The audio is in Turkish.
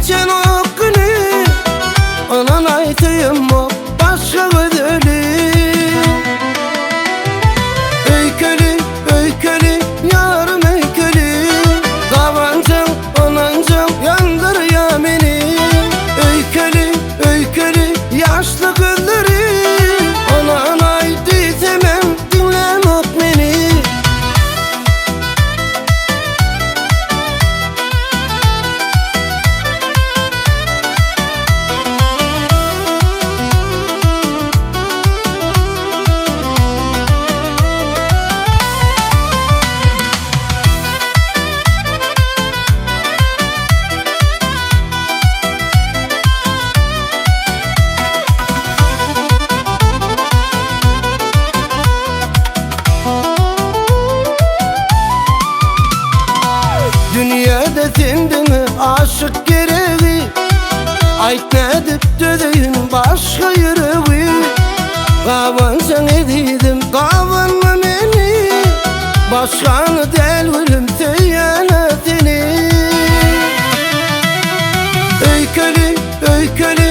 geçen o günü anan aytayım o başka ödülü. Öykülü, öykülü, yarım öykülü, kavancam, anancam, yandır ya beni. Öykülü, öykülü, yaşlı gülleri, anan aydı demem, dinlemok beni. Dünyada sendine aşık gereği, ayt ne dip dödeyin başka yüreği. Kavancan ediydim, kavanma beni, başkanı del ölüm seyyanetini. Öykülü, öykülü,